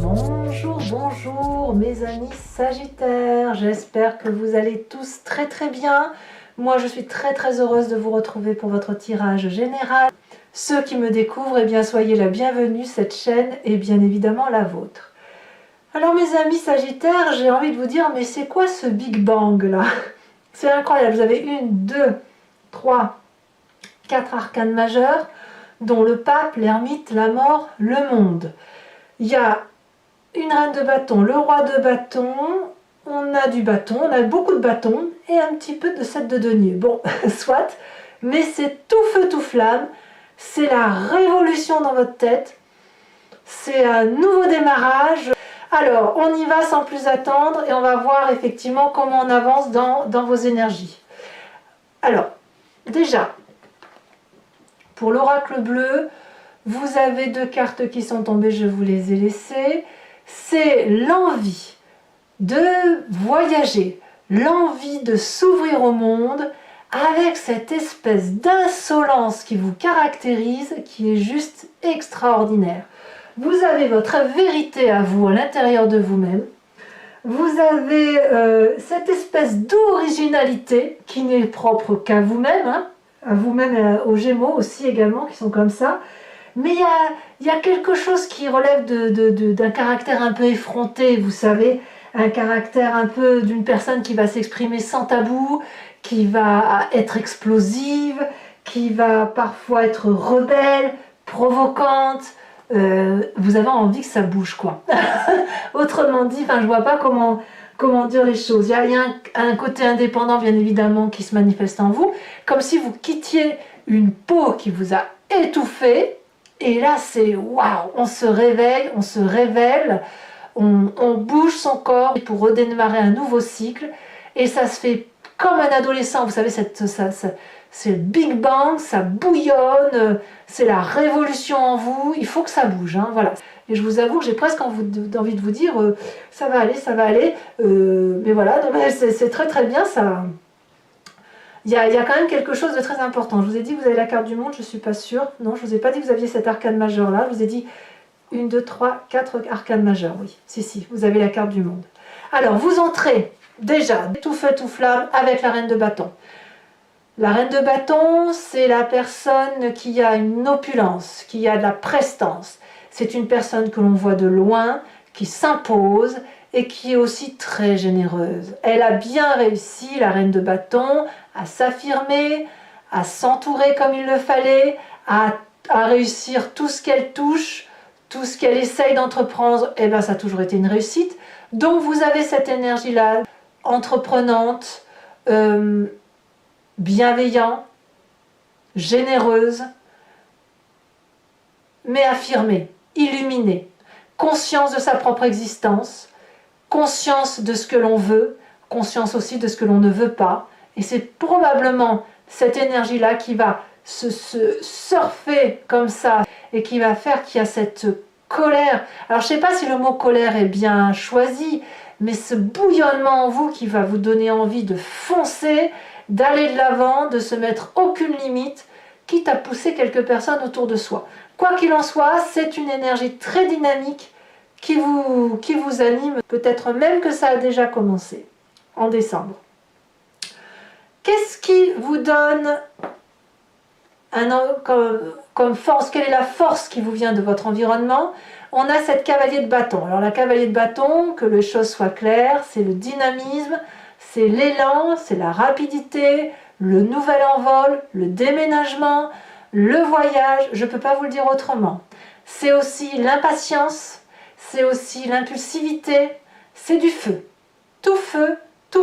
Bonjour, bonjour mes amis Sagittaires, j'espère que vous allez tous très bien. Moi je suis très heureuse de vous retrouver pour votre tirage général. Ceux qui me découvrent, eh bien soyez la bienvenue, cette chaîne est bien évidemment la vôtre. Alors mes amis Sagittaires, j'ai envie de vous dire, mais c'est quoi ce Big Bang là? C'est incroyable, vous avez 1, 2, 3, 4 arcanes majeurs, dont le pape, l'ermite, la mort, le monde. Il y a une reine de bâton, le roi de bâton, on a du bâton, on a beaucoup de bâtons et un petit peu de 7 de denier. Bon, soit, mais c'est tout feu tout flamme, c'est la révolution dans votre tête, c'est un nouveau démarrage. Alors, on y va sans plus attendre et on va voir effectivement comment on avance dans vos énergies. Alors, déjà, pour l'oracle bleu, vous avez 2 cartes qui sont tombées, je vous les ai laissées. C'est l'envie de voyager, l'envie de s'ouvrir au monde avec cette espèce d'insolence qui vous caractérise, qui est juste extraordinaire. Vous avez votre vérité à vous, à l'intérieur de vous-même. Vous avez cette espèce d'originalité qui n'est propre qu'à vous-même, hein, à vous-même, aux Gémeaux aussi également, qui sont comme ça. Mais il y a quelque chose qui relève d'un caractère un peu effronté, vous savez, un caractère un peu d'une personne qui va s'exprimer sans tabou, qui va être explosive, qui va parfois être rebelle, provocante. Vous avez envie que ça bouge, quoi. Autrement dit, enfin, je vois pas comment dire les choses. Il y a un côté indépendant, bien évidemment, qui se manifeste en vous, comme si vous quittiez une peau qui vous a étouffé. Et là, c'est waouh, on se réveille, on se révèle, on bouge son corps pour redémarrer un nouveau cycle. Et ça se fait comme un adolescent, vous savez, c'est le Big Bang, ça bouillonne, c'est la révolution en vous, il faut que ça bouge, hein, voilà. Et je vous avoue que j'ai presque envie de vous dire, ça va aller, mais voilà, c'est très bien, ça. Il y a quand même quelque chose de très important. Je vous ai dit que vous avez la carte du monde, je ne suis pas sûre. Non, je ne vous ai pas dit que vous aviez cette arcane majeure là. Je vous ai dit 1, 2, 3, 4 arcanes majeures. Oui, si, vous avez la carte du monde. Alors, vous entrez déjà tout feu, tout flamme avec la reine de bâton. La reine de bâton, c'est la personne qui a une opulence, qui a de la prestance. C'est une personne que l'on voit de loin, qui s'impose et qui est aussi très généreuse. Elle a bien réussi, la reine de bâton, à s'affirmer, à s'entourer comme il le fallait, à réussir tout ce qu'elle touche, tout ce qu'elle essaye d'entreprendre, et bien ça a toujours été une réussite. Donc vous avez cette énergie-là, entreprenante, bienveillante, généreuse, mais affirmée, illuminée, conscience de sa propre existence, conscience de ce que l'on veut, conscience aussi de ce que l'on ne veut pas. Et c'est probablement cette énergie-là qui va se surfer comme ça et qui va faire qu'il y a cette colère. Alors je ne sais pas si le mot colère est bien choisi, mais ce bouillonnement en vous qui va vous donner envie de foncer, d'aller de l'avant, de se mettre aucune limite, quitte à pousser quelques personnes autour de soi. Quoi qu'il en soit, c'est une énergie très dynamique qui vous anime, peut-être même que ça a déjà commencé en décembre. Qu'est-ce qui vous donne comme force? Quelle est la force qui vous vient de votre environnement? On a cette cavalier de bâton. Alors la cavalier de bâton, que les choses soient claires, c'est le dynamisme, c'est l'élan, c'est la rapidité, le nouvel envol, le déménagement, le voyage, je ne peux pas vous le dire autrement. C'est aussi l'impatience, c'est aussi l'impulsivité, c'est du feu, tout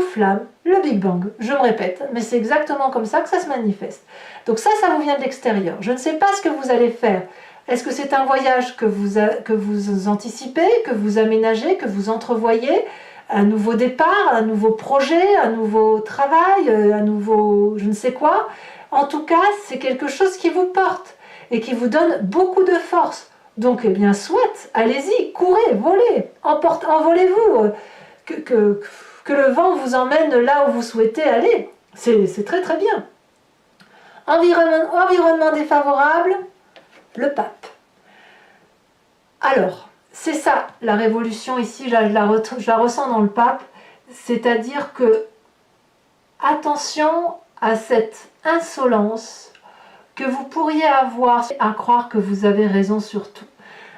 flamme, le Big Bang, je me répète, mais c'est exactement comme ça que ça se manifeste. Donc ça vous vient de l'extérieur. Je ne sais pas ce que vous allez faire. Est-ce que c'est un voyage que vous anticipez, que vous aménagez, que vous entrevoyez, un nouveau départ, un nouveau projet, un nouveau travail, un nouveau je ne sais quoi? En tout cas, c'est quelque chose qui vous porte et qui vous donne beaucoup de force. Donc, eh bien, soit, allez-y, courez, volez, envolez-vous, que le vent vous emmène là où vous souhaitez aller. C'est très bien. Environnement défavorable, le pape. Alors, c'est ça, la révolution ici, je la ressens dans le pape, c'est-à-dire que attention à cette insolence que vous pourriez avoir à croire que vous avez raison sur tout.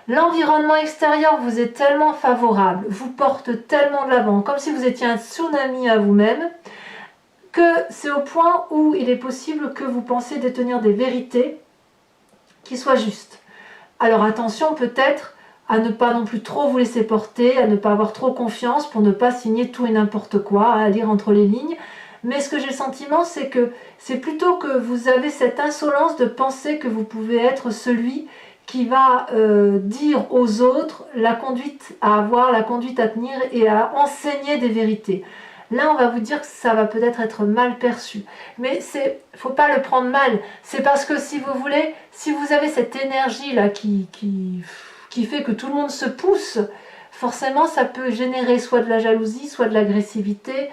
L'environnement extérieur vous est tellement favorable, vous porte tellement de l'avant, comme si vous étiez un tsunami à vous-même, que c'est au point où il est possible que vous pensiez détenir des vérités qui soient justes. Alors attention peut-être à ne pas non plus trop vous laisser porter, à ne pas avoir trop confiance pour ne pas signer tout et n'importe quoi, à lire entre les lignes. Mais ce que j'ai le sentiment, c'est que c'est plutôt que vous avez cette insolence de penser que vous pouvez être celui qui va dire aux autres la conduite à avoir, la conduite à tenir et à enseigner des vérités. Là, on va vous dire que ça va peut-être être mal perçu. Mais il ne faut pas le prendre mal. C'est parce que si vous voulez, si vous avez cette énergie-là qui fait que tout le monde se pousse, forcément, ça peut générer soit de la jalousie, soit de l'agressivité,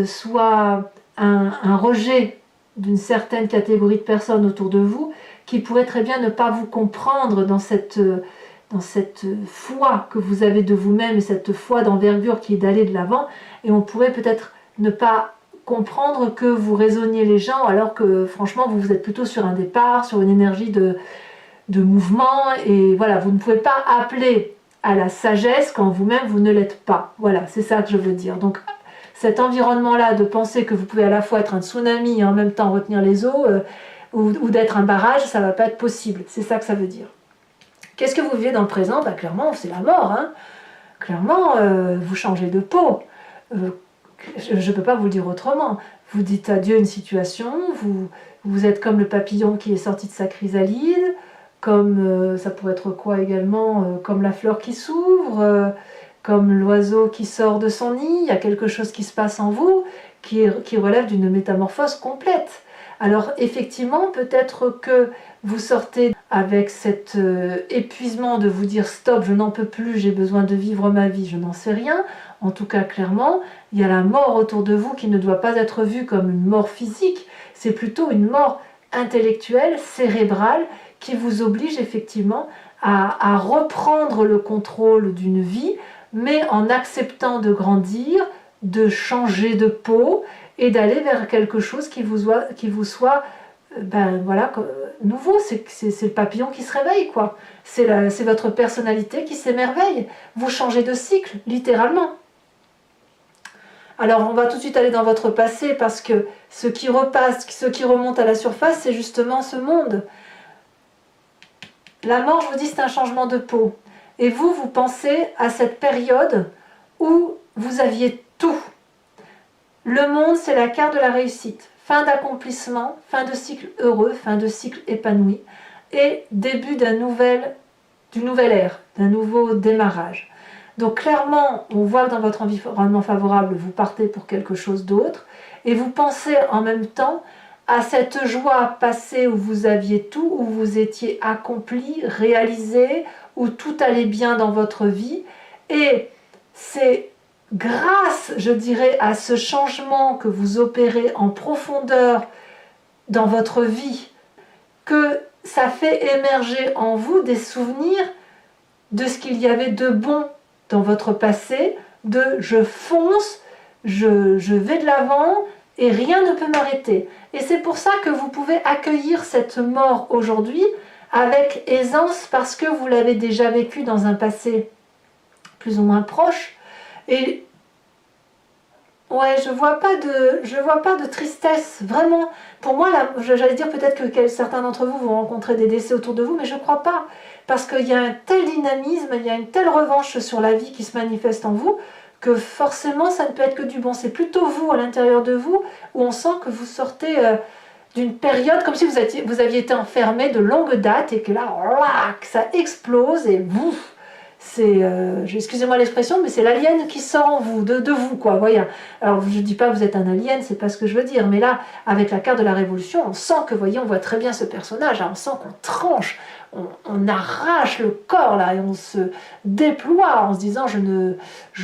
soit un rejet d'une certaine catégorie de personnes autour de vous qui pourraient très bien ne pas vous comprendre dans cette foi que vous avez de vous-même et cette foi d'envergure qui est d'aller de l'avant, et on pourrait peut-être ne pas comprendre que vous raisonniez les gens alors que franchement vous êtes plutôt sur un départ, sur une énergie de mouvement, et voilà, vous ne pouvez pas appeler à la sagesse quand vous-même vous ne l'êtes pas. Voilà, c'est ça que je veux dire. Donc cet environnement-là de penser que vous pouvez à la fois être un tsunami et en même temps retenir les eaux, ou d'être un barrage, ça ne va pas être possible. C'est ça que ça veut dire. Qu'est-ce que vous vivez dans le présent? Bah, clairement, c'est la mort. Hein. Clairement, vous changez de peau. Je ne peux pas vous le dire autrement. Vous dites adieu à une situation, vous êtes comme le papillon qui est sorti de sa chrysalide, comme ça pourrait être quoi également, comme la fleur qui s'ouvre, comme l'oiseau qui sort de son nid. Il y a quelque chose qui se passe en vous qui relève d'une métamorphose complète. Alors effectivement, peut-être que vous sortez avec cet épuisement de vous dire stop, je n'en peux plus, j'ai besoin de vivre ma vie, je n'en sais rien. En tout cas, clairement, il y a la mort autour de vous qui ne doit pas être vue comme une mort physique, c'est plutôt une mort intellectuelle, cérébrale, qui vous oblige effectivement à reprendre le contrôle d'une vie, mais en acceptant de grandir, de changer de peau et d'aller vers quelque chose qui vous soit voilà, nouveau. C'est le papillon qui se réveille, quoi. C'est votre personnalité qui s'émerveille. Vous changez de cycle, littéralement. Alors on va tout de suite aller dans votre passé, parce que ce qui remonte à la surface, c'est justement ce monde. La mort, je vous dis, c'est un changement de peau. Et vous pensez à cette période où vous aviez tout. Le monde, c'est la carte de la réussite. Fin d'accomplissement, fin de cycle heureux, fin de cycle épanoui, et début d'une nouvelle ère, d'un nouveau démarrage. Donc clairement, on voit que dans votre environnement favorable, vous partez pour quelque chose d'autre, et vous pensez en même temps à cette joie passée où vous aviez tout, où vous étiez accompli, réalisé, où tout allait bien dans votre vie, et c'est grâce, je dirais, à ce changement que vous opérez en profondeur dans votre vie, que ça fait émerger en vous des souvenirs de ce qu'il y avait de bon dans votre passé, de je fonce, je vais de l'avant et rien ne peut m'arrêter. Et c'est pour ça que vous pouvez accueillir cette mort aujourd'hui avec aisance, parce que vous l'avez déjà vécu dans un passé plus ou moins proche. Et ouais, je vois pas de tristesse, vraiment. Pour moi, j'allais dire peut-être que certains d'entre vous vont rencontrer des décès autour de vous, mais je ne crois pas. Parce qu'il y a un tel dynamisme, il y a une telle revanche sur la vie qui se manifeste en vous, que forcément ça ne peut être que du bon. C'est plutôt vous, à l'intérieur de vous, où on sent que vous sortez d'une période comme si vous aviez été enfermé de longue date, et que là, que ça explose, et vous... excusez-moi l'expression, mais c'est l'alien qui sort en vous, de vous, quoi, voyez. Alors, je ne dis pas que vous êtes un alien, c'est pas ce que je veux dire, mais là, avec la carte de la révolution, on sent que, voyez, on voit très bien ce personnage, hein, on sent qu'on tranche, on arrache le corps, là, et on se déploie en se disant, je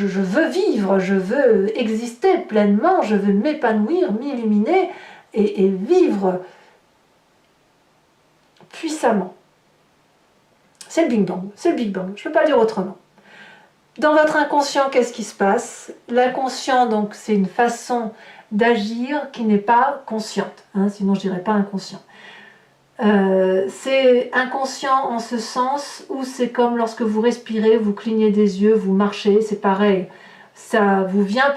veux vivre, je veux exister pleinement, je veux m'épanouir, m'illuminer, et vivre puissamment. C'est le Big Bang, je ne peux pas dire autrement. Dans votre inconscient, qu'est-ce qui se passe? L'inconscient, donc, c'est une façon d'agir qui n'est pas consciente, hein, sinon je dirais pas inconscient. C'est inconscient en ce sens où c'est comme lorsque vous respirez, vous clignez des yeux, vous marchez, c'est pareil. Ça vous vient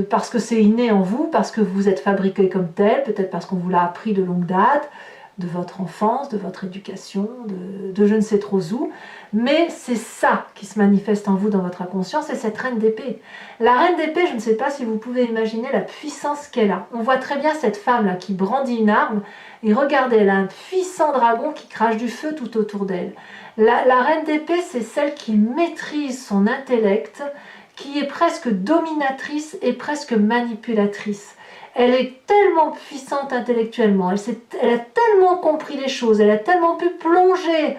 parce que c'est inné en vous, parce que vous êtes fabriqué comme tel, peut-être parce qu'on vous l'a appris de longue date, de votre enfance, de votre éducation, de je ne sais trop où. Mais c'est ça qui se manifeste en vous dans votre inconscient, c'est cette reine d'épée. La reine d'épée, je ne sais pas si vous pouvez imaginer la puissance qu'elle a. On voit très bien cette femme-là qui brandit une arme, et regardez, elle a un puissant dragon qui crache du feu tout autour d'elle. La reine d'épée, c'est celle qui maîtrise son intellect, qui est presque dominatrice et presque manipulatrice. Elle est tellement puissante intellectuellement, elle a tellement compris les choses, elle a tellement pu plonger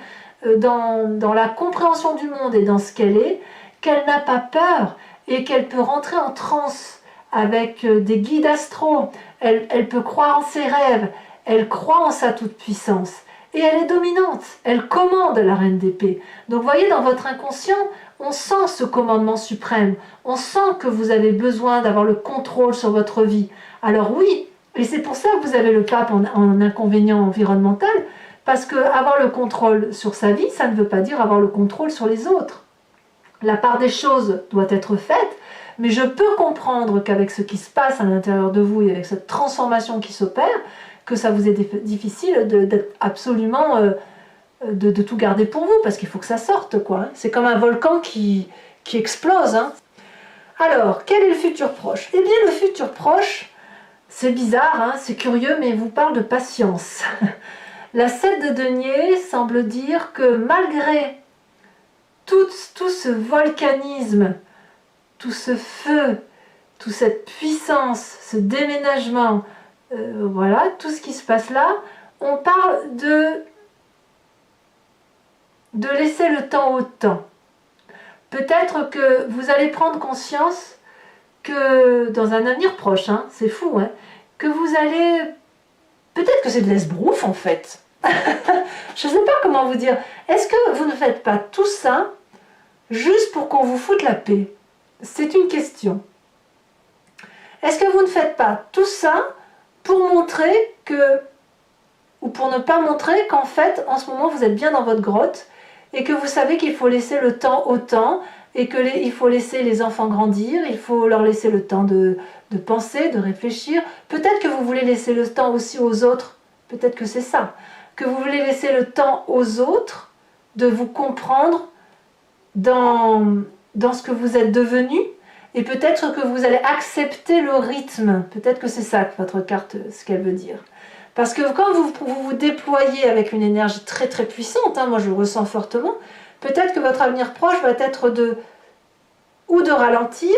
dans la compréhension du monde et dans ce qu'elle n'a pas peur et qu'elle peut rentrer en transe avec des guides astraux. Elle peut croire en ses rêves, elle croit en sa toute-puissance. Et elle est dominante, elle commande la reine d'épée. Donc vous voyez, dans votre inconscient, on sent ce commandement suprême. On sent que vous avez besoin d'avoir le contrôle sur votre vie. Alors oui, et c'est pour ça que vous avez le pape en inconvénient environnemental, parce que avoir le contrôle sur sa vie, ça ne veut pas dire avoir le contrôle sur les autres. La part des choses doit être faite, mais je peux comprendre qu'avec ce qui se passe à l'intérieur de vous et avec cette transformation qui s'opère, que ça vous est difficile d'être absolument... de tout garder pour vous, parce qu'il faut que ça sorte, quoi. C'est comme un volcan qui explose. Hein. Alors, quel est le futur proche? Eh bien, le futur proche, c'est bizarre, hein, c'est curieux, mais il vous parle de patience. La 7 de denier semble dire que malgré tout ce volcanisme, tout ce feu, toute cette puissance, ce déménagement, voilà, tout ce qui se passe là, on parle de laisser le temps au temps. Peut-être que vous allez prendre conscience que dans un avenir proche, hein, c'est fou, hein, que vous allez... Peut-être que c'est de l'esbrouf en fait. Je ne sais pas comment vous dire. Est-ce que vous ne faites pas tout ça juste pour qu'on vous foute la paix? C'est une question. Est-ce que vous ne faites pas tout ça pour montrer que... ou pour ne pas montrer qu'en fait, en ce moment, vous êtes bien dans votre grotte et que vous savez qu'il faut laisser le temps au temps et qu'il faut laisser les enfants grandir, il faut leur laisser le temps de penser, de réfléchir. Peut-être que vous voulez laisser le temps aussi aux autres, peut-être que c'est ça, que vous voulez laisser le temps aux autres de vous comprendre dans ce que vous êtes devenu, et peut-être que vous allez accepter le rythme. Peut-être que c'est ça que votre carte, ce qu'elle veut dire. Parce que quand vous déployez avec une énergie très très puissante, hein, moi je le ressens fortement, peut-être que votre avenir proche va être de ralentir,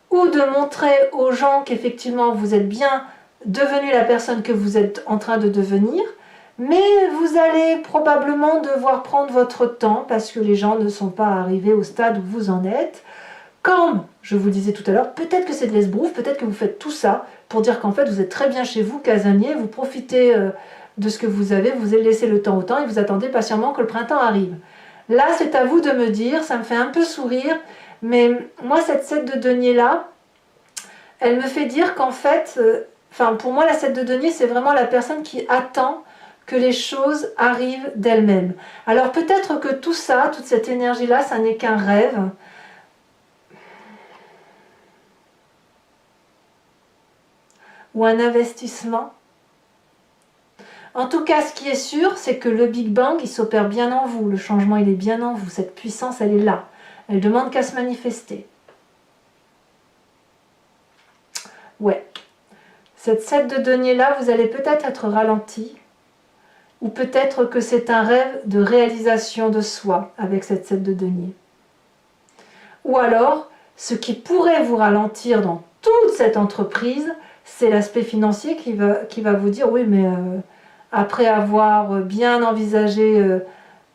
ou de montrer aux gens qu'effectivement vous êtes bien devenu la personne que vous êtes en train de devenir, mais vous allez probablement devoir prendre votre temps parce que les gens ne sont pas arrivés au stade où vous en êtes. Comme je vous le disais tout à l'heure, peut-être que c'est de l'esbrouf, peut-être que vous faites tout ça pour dire qu'en fait vous êtes très bien chez vous, casanier, vous profitez de ce que vous avez, vous laissez le temps au temps et vous attendez patiemment que le printemps arrive. Là, c'est à vous de me dire, ça me fait un peu sourire, mais moi, cette 7 de denier là, elle me fait dire qu'en fait, pour moi, la 7 de denier, c'est vraiment la personne qui attend que les choses arrivent d'elles-mêmes. Alors peut-être que tout ça, toute cette énergie-là, ça n'est qu'un rêve, ou un investissement. En tout cas, ce qui est sûr, c'est que le Big Bang, il s'opère bien en vous. Le changement, il est bien en vous. Cette puissance, elle est là. Elle demande qu'à se manifester. Ouais. Cette 7 de denier-là, vous allez peut-être être ralenti. Ou peut-être que c'est un rêve de réalisation de soi avec cette 7 de denier. Ou alors, ce qui pourrait vous ralentir dans toute cette entreprise, c'est l'aspect financier qui va vous dire, oui, mais après avoir bien envisagé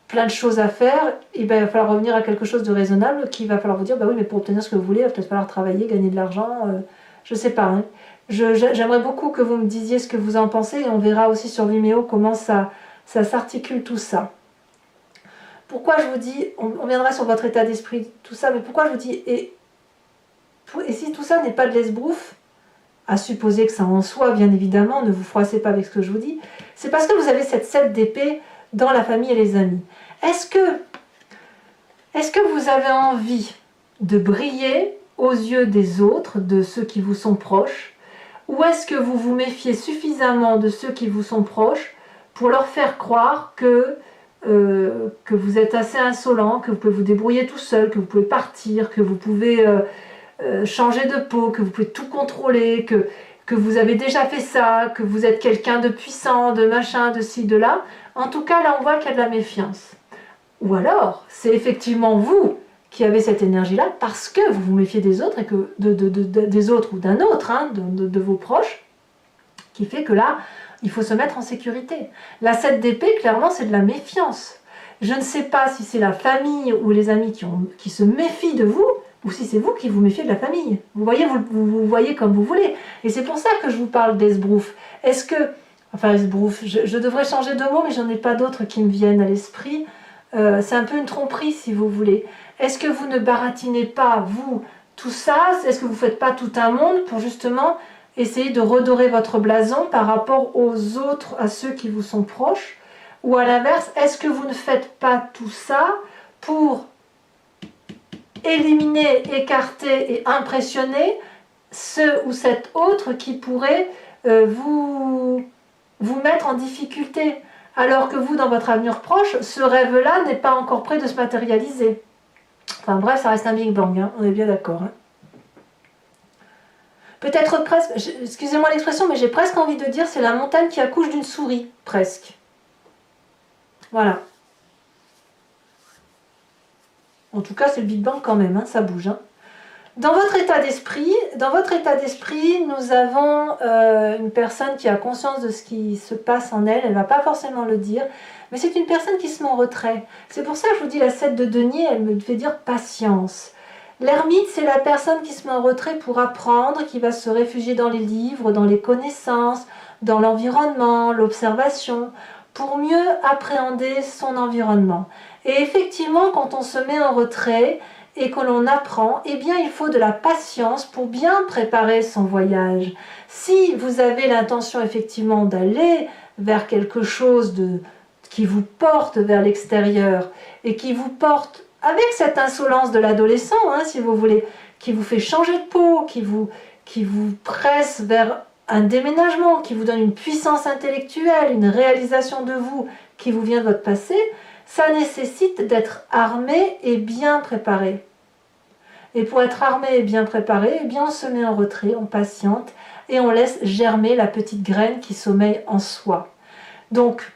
plein de choses à faire, il va falloir revenir à quelque chose de raisonnable, qui va falloir vous dire, bah oui, mais pour obtenir ce que vous voulez, il va peut-être falloir travailler, gagner de l'argent, je sais pas. Hein. J'aimerais beaucoup que vous me disiez ce que vous en pensez, et on verra aussi sur Vimeo comment ça s'articule tout ça. pourquoi je vous dis, on viendra sur votre état d'esprit, tout ça, mais pourquoi je vous dis, et si tout ça n'est pas de l'esbrouffe, à supposer que ça en soit, bien évidemment, ne vous froissez pas avec ce que je vous dis, c'est parce que vous avez cette 7 d'épée dans la famille et les amis. Est-ce que vous avez envie de briller aux yeux des autres, de ceux qui vous sont proches, ou est-ce que vous vous méfiez suffisamment de ceux qui vous sont proches pour leur faire croire que vous êtes assez insolent, que vous pouvez vous débrouiller tout seul, que vous pouvez partir, que vous pouvez changer de peau, que vous pouvez tout contrôler, que vous avez déjà fait ça, que vous êtes quelqu'un de puissant, de machin, de ci, de là. En tout cas, là, on voit qu'il y a de la méfiance. Ou alors, c'est effectivement vous qui avez cette énergie-là parce que vous vous méfiez des autres, et que des autres ou d'un autre, hein, de vos proches, qui fait que là, il faut se mettre en sécurité. La 7 d'épée, clairement, c'est de la méfiance. Je ne sais pas si c'est la famille ou les amis qui se méfient de vous, ou si c'est vous qui vous méfiez de la famille. Vous voyez, vous voyez comme vous voulez. Et c'est pour ça que je vous parle d'esbrouf. Est-ce que... Enfin, esbrouf, je devrais changer de mot, mais j'en ai pas d'autres qui me viennent à l'esprit. C'est un peu une tromperie, si vous voulez. Est-ce que vous ne baratinez pas, vous, tout ça? Est-ce que vous ne faites pas tout un monde pour justement essayer de redorer votre blason par rapport aux autres, à ceux qui vous sont proches? Ou à l'inverse, est-ce que vous ne faites pas tout ça pour éliminer, écarter et impressionner ce ou cet autre qui pourrait vous mettre en difficulté, alors que vous, dans votre avenir proche, ce rêve-là n'est pas encore prêt de se matérialiser. Enfin bref, ça reste un Big Bang, hein, on est bien d'accord. Hein. Peut-être presque, excusez-moi l'expression, mais j'ai presque envie de dire c'est la montagne qui accouche d'une souris, presque. Voilà. En tout cas, c'est le Big Bang quand même, hein, ça bouge. Hein. Dans votre état d'esprit, nous avons une personne qui a conscience de ce qui se passe en elle. Elle ne va pas forcément le dire, mais c'est une personne qui se met en retrait. C'est pour ça que je vous dis la 7 de denier, elle me fait dire patience. L'ermite, c'est la personne qui se met en retrait pour apprendre, qui va se réfugier dans les livres, dans les connaissances, dans l'environnement, l'observation, pour mieux appréhender son environnement. Et effectivement, quand on se met en retrait et que l'on apprend, eh bien, il faut de la patience pour bien préparer son voyage. Si vous avez l'intention effectivement d'aller vers quelque chose qui vous porte vers l'extérieur et qui vous porte avec cette insolence de l'adolescent, hein, si vous voulez, qui vous fait changer de peau, qui vous presse vers un déménagement, qui vous donne une puissance intellectuelle, une réalisation de vous qui vous vient de votre passé, ça nécessite d'être armé et bien préparé. Et pour être armé et bien préparé, eh bien on se met en retrait, on patiente et on laisse germer la petite graine qui sommeille en soi. Donc,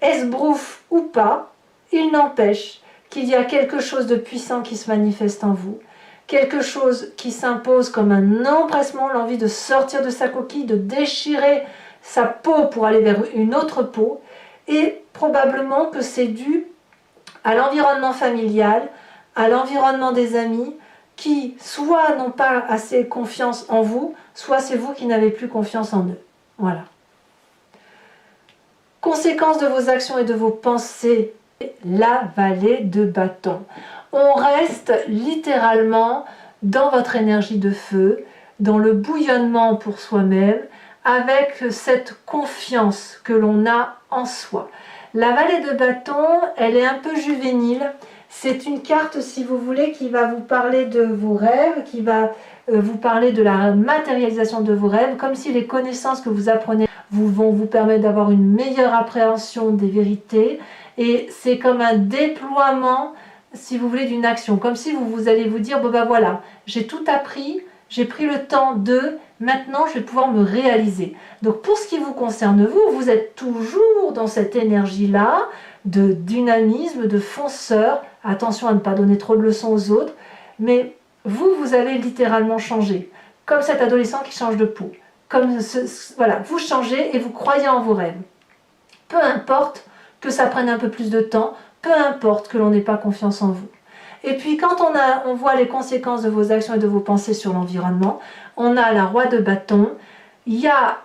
esbrouf ou pas, il n'empêche qu'il y a quelque chose de puissant qui se manifeste en vous, quelque chose qui s'impose comme un empressement, l'envie de sortir de sa coquille, de déchirer sa peau pour aller vers une autre peau, et probablement que c'est dû à l'environnement familial, à l'environnement des amis, qui soit n'ont pas assez confiance en vous, soit c'est vous qui n'avez plus confiance en eux. Voilà. Conséquence de vos actions et de vos pensées, la vallée de bâton. On reste littéralement dans votre énergie de feu, dans le bouillonnement pour soi-même, avec cette confiance que l'on a en soi. La vallée de bâton, elle est un peu juvénile. C'est une carte, si vous voulez, qui va vous parler de vos rêves, qui va vous parler de la matérialisation de vos rêves, comme si les connaissances que vous apprenez vont vous permettre d'avoir une meilleure appréhension des vérités. Et c'est comme un déploiement, si vous voulez, d'une action. Comme si vous allez vous dire, bon ben voilà, j'ai tout appris, j'ai pris le temps de, maintenant je vais pouvoir me réaliser. Donc pour ce qui vous concerne, vous êtes toujours dans cette énergie-là, de dynamisme, de fonceur. Attention à ne pas donner trop de leçons aux autres, mais vous avez littéralement changé, comme cet adolescent qui change de peau. Voilà, vous changez et vous croyez en vos rêves. Peu importe que ça prenne un peu plus de temps, peu importe que l'on n'ait pas confiance en vous. Et puis quand on voit les conséquences de vos actions et de vos pensées sur l'environnement, on a la roi de bâton, il y a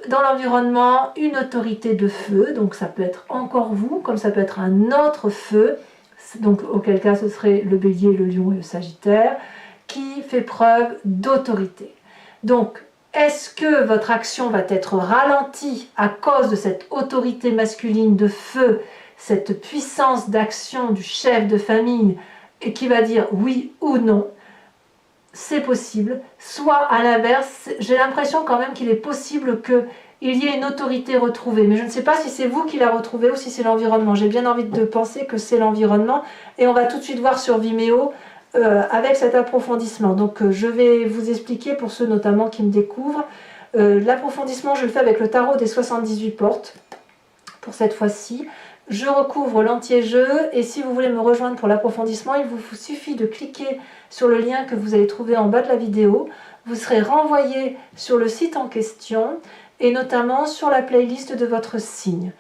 dans l'environnement une autorité de feu, donc ça peut être encore vous, comme ça peut être un autre feu, donc auquel cas ce serait le bélier, le lion et le sagittaire, qui fait preuve d'autorité. Donc, est-ce que votre action va être ralentie à cause de cette autorité masculine de feu, cette puissance d'action du chef de famille, et qui va dire oui ou non? C'est possible. Soit à l'inverse, j'ai l'impression quand même qu'il est possible qu'il y ait une autorité retrouvée. Mais je ne sais pas si c'est vous qui la retrouvez ou si c'est l'environnement. J'ai bien envie de penser que c'est l'environnement. Et on va tout de suite voir sur Vimeo avec cet approfondissement. Donc je vais vous expliquer pour ceux notamment qui me découvrent. L'approfondissement, je le fais avec le tarot des 78 portes pour cette fois-ci. Je recouvre l'anti-jeu et si vous voulez me rejoindre pour l'approfondissement, il vous suffit de cliquer sur le lien que vous allez trouver en bas de la vidéo. Vous serez renvoyé sur le site en question et notamment sur la playlist de votre signe.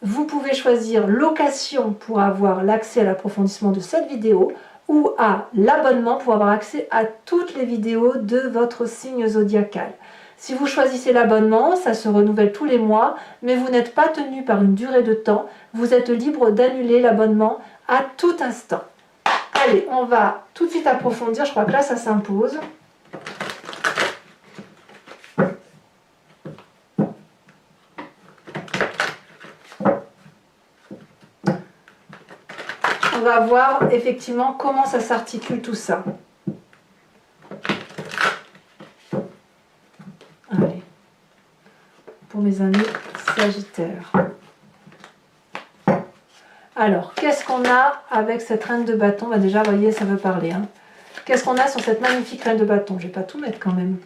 Vous pouvez choisir location pour avoir l'accès à l'approfondissement de cette vidéo ou à l'abonnement pour avoir accès à toutes les vidéos de votre signe zodiacal. Si vous choisissez l'abonnement, ça se renouvelle tous les mois, mais vous n'êtes pas tenu par une durée de temps. Vous êtes libre d'annuler l'abonnement à tout instant. Allez, on va tout de suite approfondir. Je crois que là, ça s'impose. On va voir effectivement comment ça s'articule tout ça. Allez, pour mes amis Sagittaires. Alors, qu'est-ce qu'on a avec cette reine de bâton? Bah déjà, vous voyez, ça veut parler. Hein. Qu'est-ce qu'on a sur cette magnifique reine de bâton? Je ne vais pas tout mettre quand même.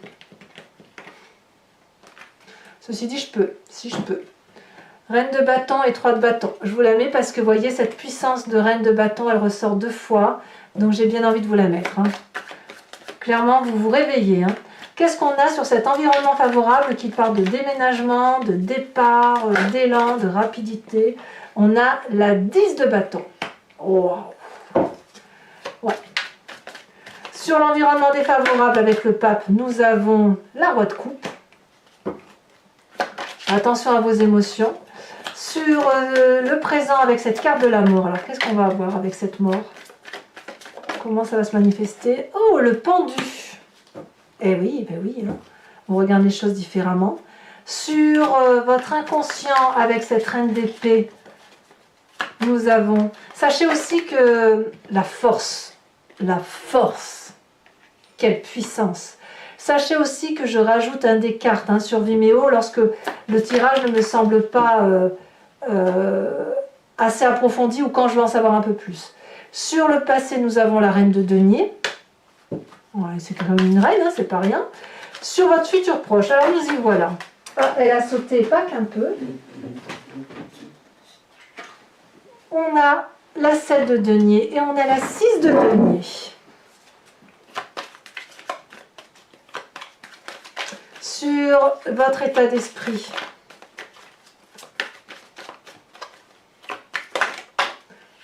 Ceci dit, je peux, si je peux. Reine de bâton et 3 de bâton. Je vous la mets parce que vous voyez, cette puissance de reine de bâton, elle ressort 2 fois. Donc j'ai bien envie de vous la mettre. Hein. Clairement, vous vous réveillez. Hein. Qu'est-ce qu'on a sur cet environnement favorable qui parle de déménagement, de départ, d'élan, de rapidité? On a la 10 de bâton. Oh. Ouais. Sur l'environnement défavorable avec le pape, nous avons la roi de coupe. Attention à vos émotions. Sur le présent avec cette carte de la mort, alors qu'est-ce qu'on va avoir avec cette mort? Comment ça va se manifester? Oh, le pendu! Eh oui, ben oui, hein. On regarde les choses différemment. Sur votre inconscient avec cette reine d'épée, nous avons... Sachez aussi que la force, quelle puissance! Sachez aussi que je rajoute un des cartes hein, sur Vimeo lorsque le tirage ne me semble pas assez approfondi ou quand je veux en savoir un peu plus. Sur le passé, nous avons la reine de denier. Ouais, c'est quand même une reine, hein, c'est pas rien. Sur votre futur proche, alors nous y voilà. Ah, elle a sauté pas qu'un peu. On a la 7 de denier et on a la 6 de denier. Sur votre état d'esprit,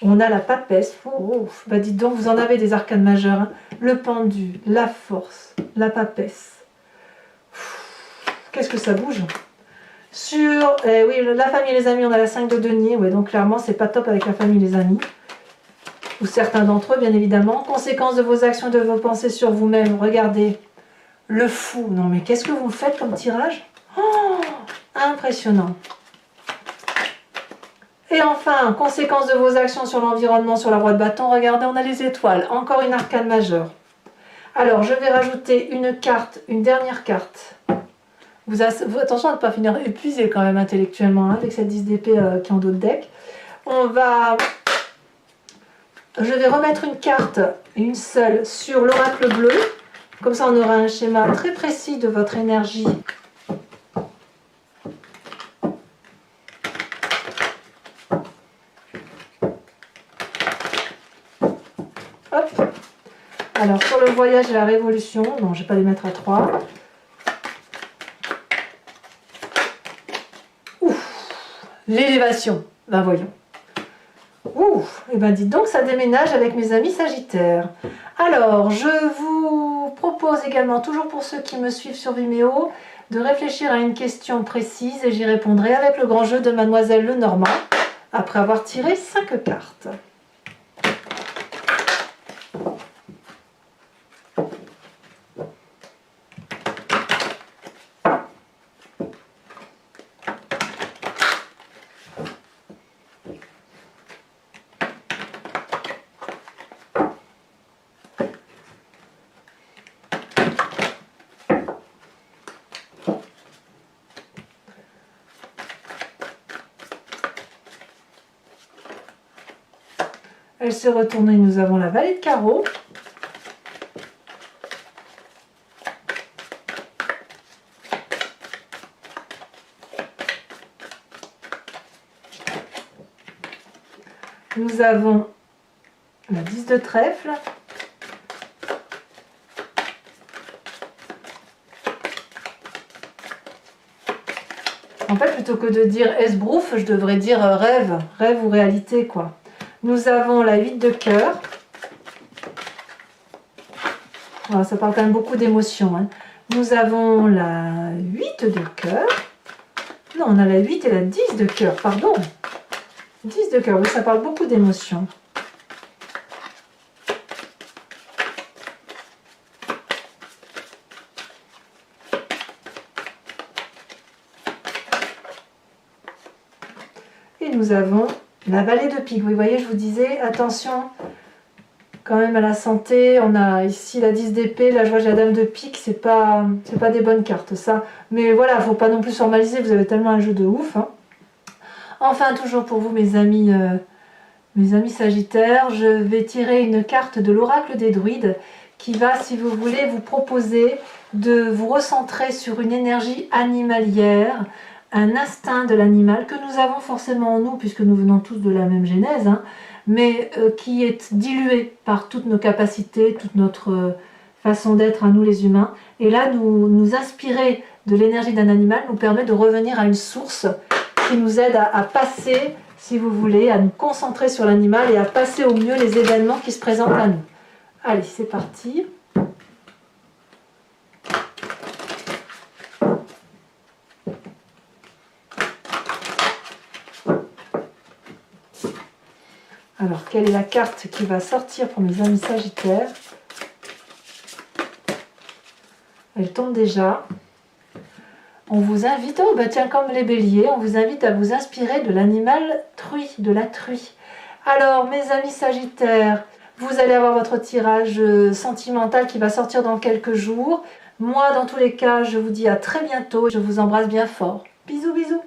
on a la papesse. Oh, bah dites donc, vous en avez des arcanes majeures. Hein. Le pendu, la force, la papesse. Qu'est-ce que ça bouge? Sur oui, la famille et les amis, on a la 5 de denier. Ouais, donc clairement, c'est pas top avec la famille et les amis. Ou certains d'entre eux, bien évidemment. Conséquences de vos actions et de vos pensées sur vous-même. Regardez. Le fou. Non, mais qu'est-ce que vous faites comme tirage? Oh, impressionnant. Et enfin, conséquences de vos actions sur l'environnement, sur la roue de bâton. Regardez, on a les étoiles. Encore une arcane majeure. Alors, je vais rajouter une carte, une dernière carte. Attention à ne pas finir épuisé quand même intellectuellement hein, avec cette 10 d'épée qui est en dos de deck. Je vais remettre une carte, une seule, sur l'oracle bleu. Comme ça, on aura un schéma très précis de votre énergie. Hop. Alors, sur le voyage et la révolution, non, je ne vais pas les mettre à 3. Ouf, l'élévation. Ben voyons. Ouf, et ben dites donc, ça déménage avec mes amis Sagittaires. Alors, je vous propose également, toujours pour ceux qui me suivent sur Vimeo, de réfléchir à une question précise et j'y répondrai avec le grand jeu de Mademoiselle Lenormand, après avoir tiré 5 cartes. Elle s'est retournée, nous avons la valet de carreau. Nous avons la 10 de trèfle. En fait, plutôt que de dire esbrouf, je devrais dire rêve, rêve ou réalité, quoi. Nous avons la 8 de cœur. Voilà, ça parle quand même beaucoup d'émotions. Hein. Nous avons la 8 de cœur. Non, on a la 8 et la 10 de cœur, pardon. 10 de cœur, oui, ça parle beaucoup d'émotions. Et nous avons la valet de pique. Vous voyez, je vous disais, attention quand même à la santé. On a ici la 10 d'épée, là je vois j'ai la dame de pique, c'est pas des bonnes cartes ça. Mais voilà, faut pas non plus formaliser, vous avez tellement un jeu de ouf. Hein. Enfin, toujours pour vous mes amis Sagittaires, je vais tirer une carte de l'oracle des druides qui va, si vous voulez, vous proposer de vous recentrer sur une énergie animalière, un instinct de l'animal que nous avons forcément en nous puisque nous venons tous de la même genèse, hein, mais qui est dilué par toutes nos capacités, toute notre façon d'être à nous les humains. Et là, nous inspirer de l'énergie d'un animal nous permet de revenir à une source qui nous aide à passer, si vous voulez, à nous concentrer sur l'animal et à passer au mieux les événements qui se présentent à nous. Allez, c'est parti. Alors, quelle est la carte qui va sortir pour mes amis Sagittaires? Elle tombe déjà. On vous invite, oh bah tiens, comme les béliers, on vous invite à vous inspirer de l'animal truie, de la truie. Alors, mes amis Sagittaires, vous allez avoir votre tirage sentimental qui va sortir dans quelques jours. Moi, dans tous les cas, je vous dis à très bientôt. Je vous embrasse bien fort. Bisous, bisous.